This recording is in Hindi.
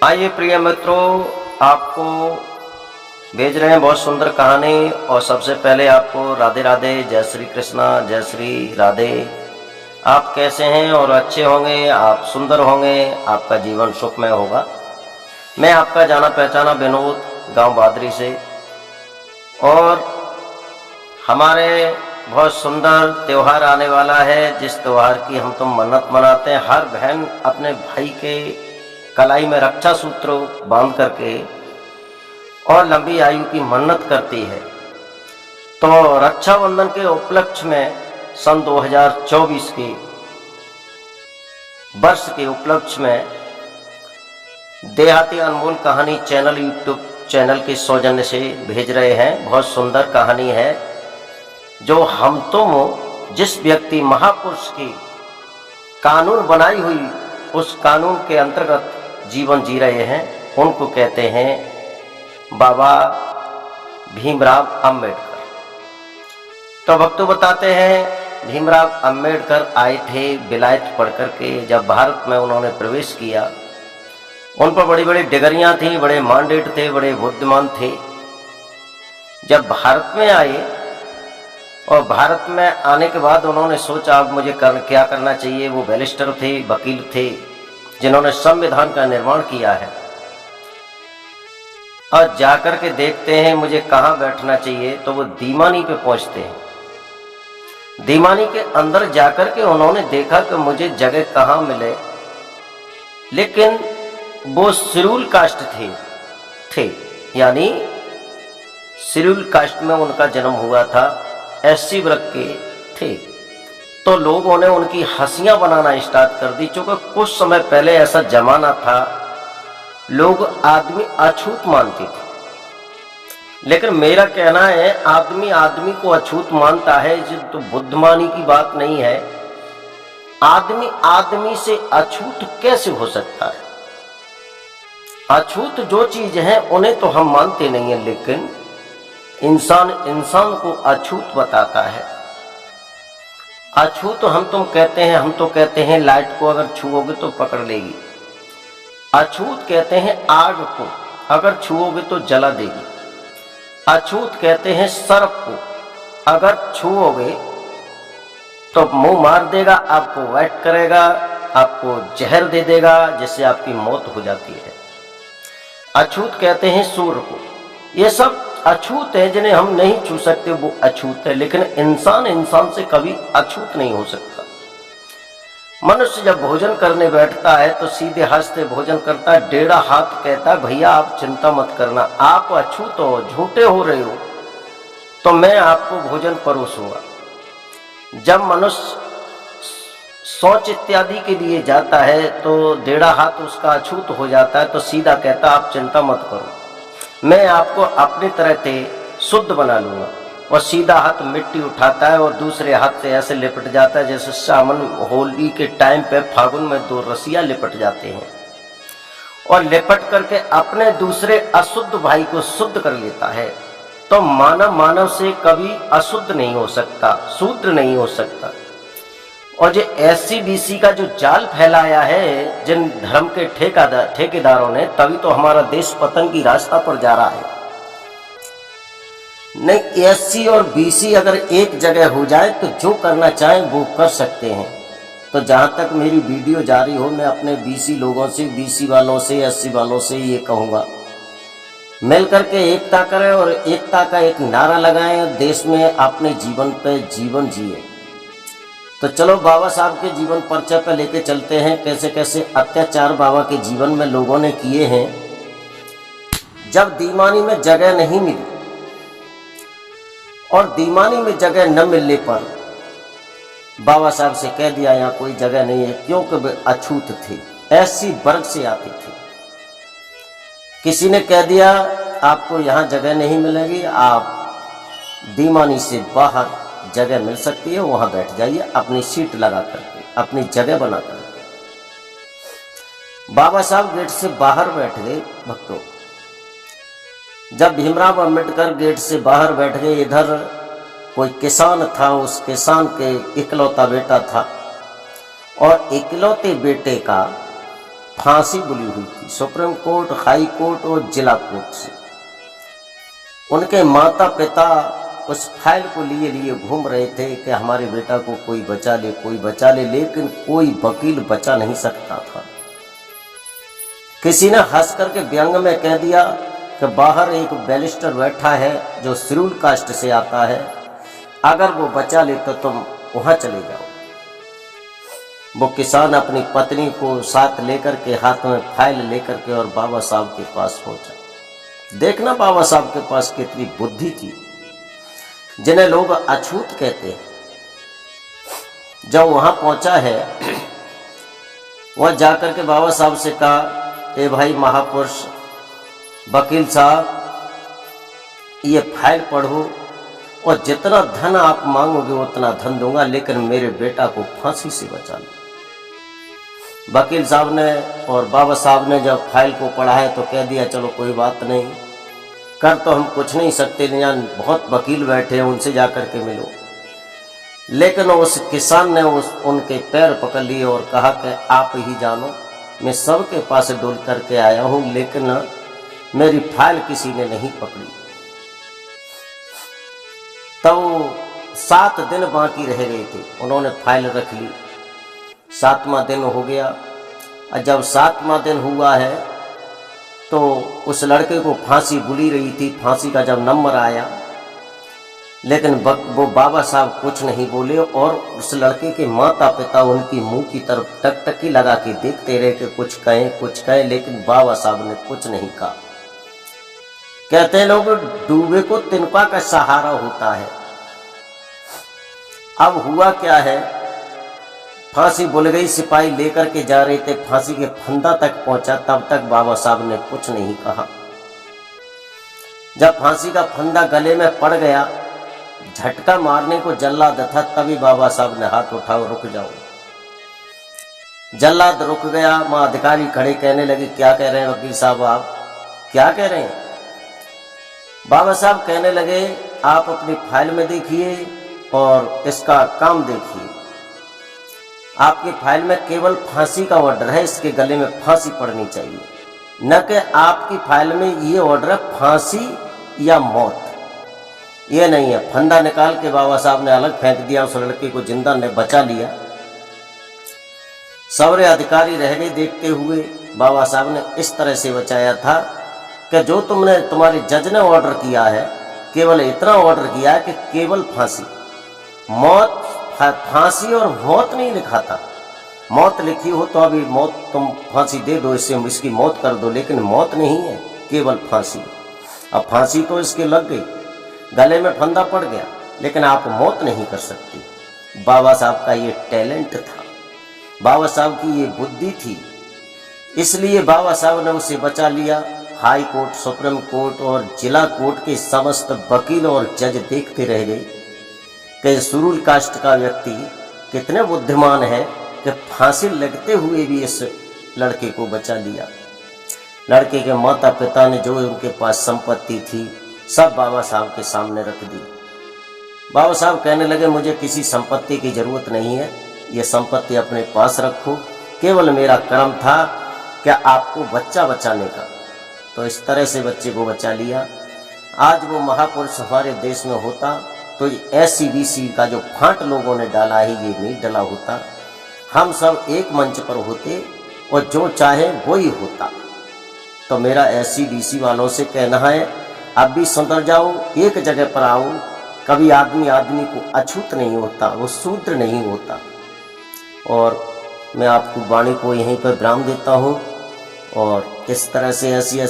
आइए प्रिय मित्रों, आपको भेज रहे हैं बहुत सुंदर कहानी। और सबसे पहले आपको राधे राधे, जय श्री कृष्णा, जय श्री राधे। आप कैसे हैं? और अच्छे होंगे, आप सुंदर होंगे, आपका जीवन सुखमय होगा। मैं आपका जाना पहचाना विनोद, गांव बादरी से। और हमारे बहुत सुंदर त्यौहार आने वाला है, जिस त्यौहार की हम तो मन्नत मनाते हैं। हर बहन अपने भाई के कलाई में रक्षा सूत्र बांध करके और लंबी आयु की मन्नत करती है। तो रक्षाबंधन के उपलक्ष्य में सन 2024 के वर्ष के उपलक्ष्य में देहाती अनमोल कहानी चैनल यूट्यूब चैनल के सौजन्य से भेज रहे हैं। बहुत सुंदर कहानी है, जो हम तुम जिस व्यक्ति महापुरुष की कानून बनाई हुई उस कानून के अंतर्गत जीवन जी रहे हैं, उनको कहते हैं बाबा भीमराव अंबेडकर। तो भक्तों बताते हैं, भीमराव अंबेडकर आए थे विलायत पढ़ करके। जब भारत में उन्होंने प्रवेश किया, उन पर बड़ी बड़ी डिग्रियां थी, बड़े मांडेट थे, बड़े बुद्धिमान थे। जब भारत में आए और भारत में आने के बाद उन्होंने सोचा अब मुझे क्या करना चाहिए। वो बैरिस्टर थे, वकील थे, जिन्होंने संविधान का निर्माण किया है। और जाकर के देखते हैं मुझे कहाँ बैठना चाहिए, तो वो दीवानी पे पहुंचते हैं। दीवानी के अंदर जाकर के उन्होंने देखा कि मुझे जगह कहाँ मिले, लेकिन वो शेड्यूल कास्ट थे, यानी शेड्यूल कास्ट में उनका जन्म हुआ था, एससी वर्ग के थे। तो लोगों ने उनकी हंसियां बनाना स्टार्ट कर दी, क्योंकि कुछ समय पहले ऐसा जमाना था, लोग आदमी अछूत मानते थे। लेकिन मेरा कहना है, आदमी आदमी को अछूत मानता है, ये तो बुद्धिमानी की बात नहीं है। आदमी आदमी से अछूत कैसे हो सकता है? अछूत जो चीज है उन्हें तो हम मानते नहीं है, लेकिन इंसान इंसान को अछूत बताता है। अछूत हम तो कहते हैं लाइट को अगर छुओगे तो पकड़ लेगी। अछूत कहते हैं आग को अगर छुओगे तो जला देगी। अछूत कहते हैं सर्प को अगर छुओगे तो मुंह मार देगा, आपको वाइट करेगा, आपको जहर दे देगा, जिससे आपकी मौत हो जाती है। अछूत कहते हैं सूर्य को। ये सब अछूत है, जिन्हें हम नहीं छू सकते, वो अछूत है। लेकिन इंसान इंसान से कभी अछूत नहीं हो सकता। मनुष्य जब भोजन करने बैठता है तो सीधे हाथ से भोजन करता है, टेढ़ा हाथ कहता है भैया आप चिंता मत करना, आप अछूत हो, झूठे हो रहे हो, तो मैं आपको भोजन परोसूंगा। जब मनुष्य शौच इत्यादि के लिए जाता है तो टेढ़ा हाथ उसका अछूत हो जाता है, तो सीधा कहता आप चिंता मत करो, मैं आपको अपनी तरह से शुद्ध बना लूंगा। और सीधा हाथ मिट्टी उठाता है और दूसरे हाथ से ऐसे लिपट जाता है जैसे सावन होली के टाइम पे फागुन में दो रसिया लिपट जाते हैं, और लिपट करके अपने दूसरे अशुद्ध भाई को शुद्ध कर लेता है। तो मानव मानव से कभी अशुद्ध नहीं हो सकता, शूद्र नहीं हो सकता। और जो एससी बीसी का जो जाल फैलाया है जिन धर्म के ठेकेदारों ने, तभी तो हमारा देश पतन की रास्ता पर जा रहा है। नहीं, एससी और बीसी अगर एक जगह हो जाए तो जो करना चाहे वो कर सकते हैं। तो जहां तक मेरी वीडियो जारी हो, मैं अपने बीसी लोगों से, बीसी वालों से, एससी वालों से ये कहूँगा, मिलकर के एकता करें और एकता का एक नारा लगाएं, देश में अपने जीवन पे जीवन जिए। तो चलो बाबा साहब के जीवन परिचय पर लेके चलते हैं, कैसे कैसे अत्याचार बाबा के जीवन में लोगों ने किए हैं। जब दीवानी में जगह नहीं मिली और दीवानी में जगह न मिलने पर बाबा साहब से कह दिया यहाँ कोई जगह नहीं है, क्योंकि वे अछूत थे, ऐसी वर्ग से आते थे। किसी ने कह दिया आपको यहाँ जगह नहीं मिलेगी, आप दीवानी से बाहर जगह मिल सकती है, वहां बैठ जाइए, अपनी सीट लगा करके, अपनी जगह बना करके। बाबा साहब गेट से बाहर बैठ गए। भक्तों, जब भीमराव अंबेडकर गेट से बाहर बैठ गए, इधर कोई किसान था, उस किसान के इकलौता बेटा था, और इकलौते बेटे का फांसी बुली हुई थी सुप्रीम कोर्ट, हाई कोर्ट और जिला कोर्ट से। उनके माता पिता उस फाइल को लिए लिए घूम रहे थे कि हमारे बेटा को कोई बचा ले, कोई बचा ले, लेकिन कोई वकील बचा नहीं सकता था। किसी ने हंस करके व्यंग में कह दिया कि बाहर एक बैरिस्टर बैठा है जो शेड्यूल कास्ट से आता है, अगर वो बचा ले तो तुम वहां चले जाओ। वो किसान अपनी पत्नी को साथ लेकर के, हाथ में फाइल लेकर के, और बाबा साहब के पास पहुंचा। देखना बाबा साहब के पास कितनी बुद्धि थी, जिन्हें लोग अछूत कहते हैं। जब वहां पहुंचा है, वह जाकर के बाबा साहब से कहा, ए भाई महापुरुष, वकील साहब, ये फाइल पढ़ो और जितना धन आप मांगोगे उतना धन दूंगा, लेकिन मेरे बेटा को फांसी से बचा लो। वकील साहब ने और बाबा साहब ने जब फाइल को पढ़ा है तो कह दिया, चलो कोई बात नहीं, कर तो हम कुछ नहीं सकते, यहाँ बहुत वकील बैठे हैं, उनसे जाकर के मिलो। लेकिन उस किसान ने उनके पैर पकड़ लिए और कहा कि आप ही जानो, मैं सबके पास डोल करके आया हूं, लेकिन मेरी फाइल किसी ने नहीं पकड़ी। तो 7 दिन बाकी रह गए थे, उन्होंने फाइल रख ली। 7वां दिन हो गया, और जब 7वां दिन हुआ है तो उस लड़के को फांसी बुली रही थी। फांसी का जब नंबर आया, लेकिन वो बाबा साहब कुछ नहीं बोले, और उस लड़के के माता पिता उनकी मुंह की तरफ टकटकी लगा के देखते रहे कि कुछ कहें, लेकिन बाबा साहब ने कुछ नहीं कहा। कहते हैं लोग, डूबे को तिनका का सहारा होता है। अब हुआ क्या है, फांसी बुल गई, सिपाही लेकर के जा रहे थे, फांसी के फंदा तक पहुंचा, तब तक बाबा साहब ने कुछ नहीं कहा। जब फांसी का फंदा गले में पड़ गया, झटका मारने को जल्लाद था, तभी बाबा साहब ने हाथ उठाओ, रुक जाओ। जल्लाद रुक गया। वहां अधिकारी खड़े, कहने लगे, क्या कह रहे हैं वकील साहब, आप क्या कह रहे हैं? बाबा साहब कहने लगे, आप अपनी फाइल में देखिए और इसका काम देखिए। आपकी फाइल में केवल फांसी का ऑर्डर है, इसके गले में फांसी पड़नी चाहिए, न कि आपकी फाइल में ये ऑर्डर है फांसी या मौत। ये नहीं है। फंदा निकाल के बाबा साहब ने अलग फेंक दिया, उस लड़के को जिंदा ने बचा लिया। सारे अधिकारी रह गए देखते हुए। बाबा साहब ने इस तरह से बचाया था कि जो तुम्हारे जज ने ऑर्डर किया है, केवल इतना ऑर्डर किया है कि केवल फांसी, मौत, फांसी और मौत नहीं लिखा था। मौत लिखी हो तो अभी मौत, तुम फांसी दे दो, इसकी मौत कर दो, लेकिन मौत नहीं है, केवल फांसी। अब फांसी तो इसके लग गई, गले में फंदा पड़ गया, लेकिन आप मौत नहीं कर सकती। बाबा साहब का ये टैलेंट था, बाबा साहब की ये बुद्धि थी, इसलिए बाबा साहब ने उसे बचा लिया। हाई कोर्ट, सुप्रीम कोर्ट और जिला कोर्ट के समस्त वकील और जज देखते रह गए कि शेड्यूल कास्ट का व्यक्ति कितने बुद्धिमान है कि फांसी लगते हुए भी इस लड़के को बचा लिया। लड़के के माता पिता ने जो उनके पास संपत्ति थी सब बाबा साहब के सामने रख दी। बाबा साहब कहने लगे, मुझे किसी संपत्ति की जरूरत नहीं है, ये संपत्ति अपने पास रखो, केवल मेरा कर्म था कि आपको बच्चा बचाने का। तो इस तरह से बच्चे को बचा लिया। आज वो महापुरुष हमारे देश में होता तो SCBC का जो फांट लोगों ने डाला है, ये नहीं डला होता। हम सब एक मंच पर होते और जो चाहे वो ही होता। तो मेरा SCBC वालों से कहना है, अब भी सुधर जाओ, एक जगह पर आओ। कभी आदमी को अछूत नहीं होता, वो शूद्र नहीं होता। और मैं आपको वाणी को यहीं पर विराम देता हूँ। और इस तरह से ऐसी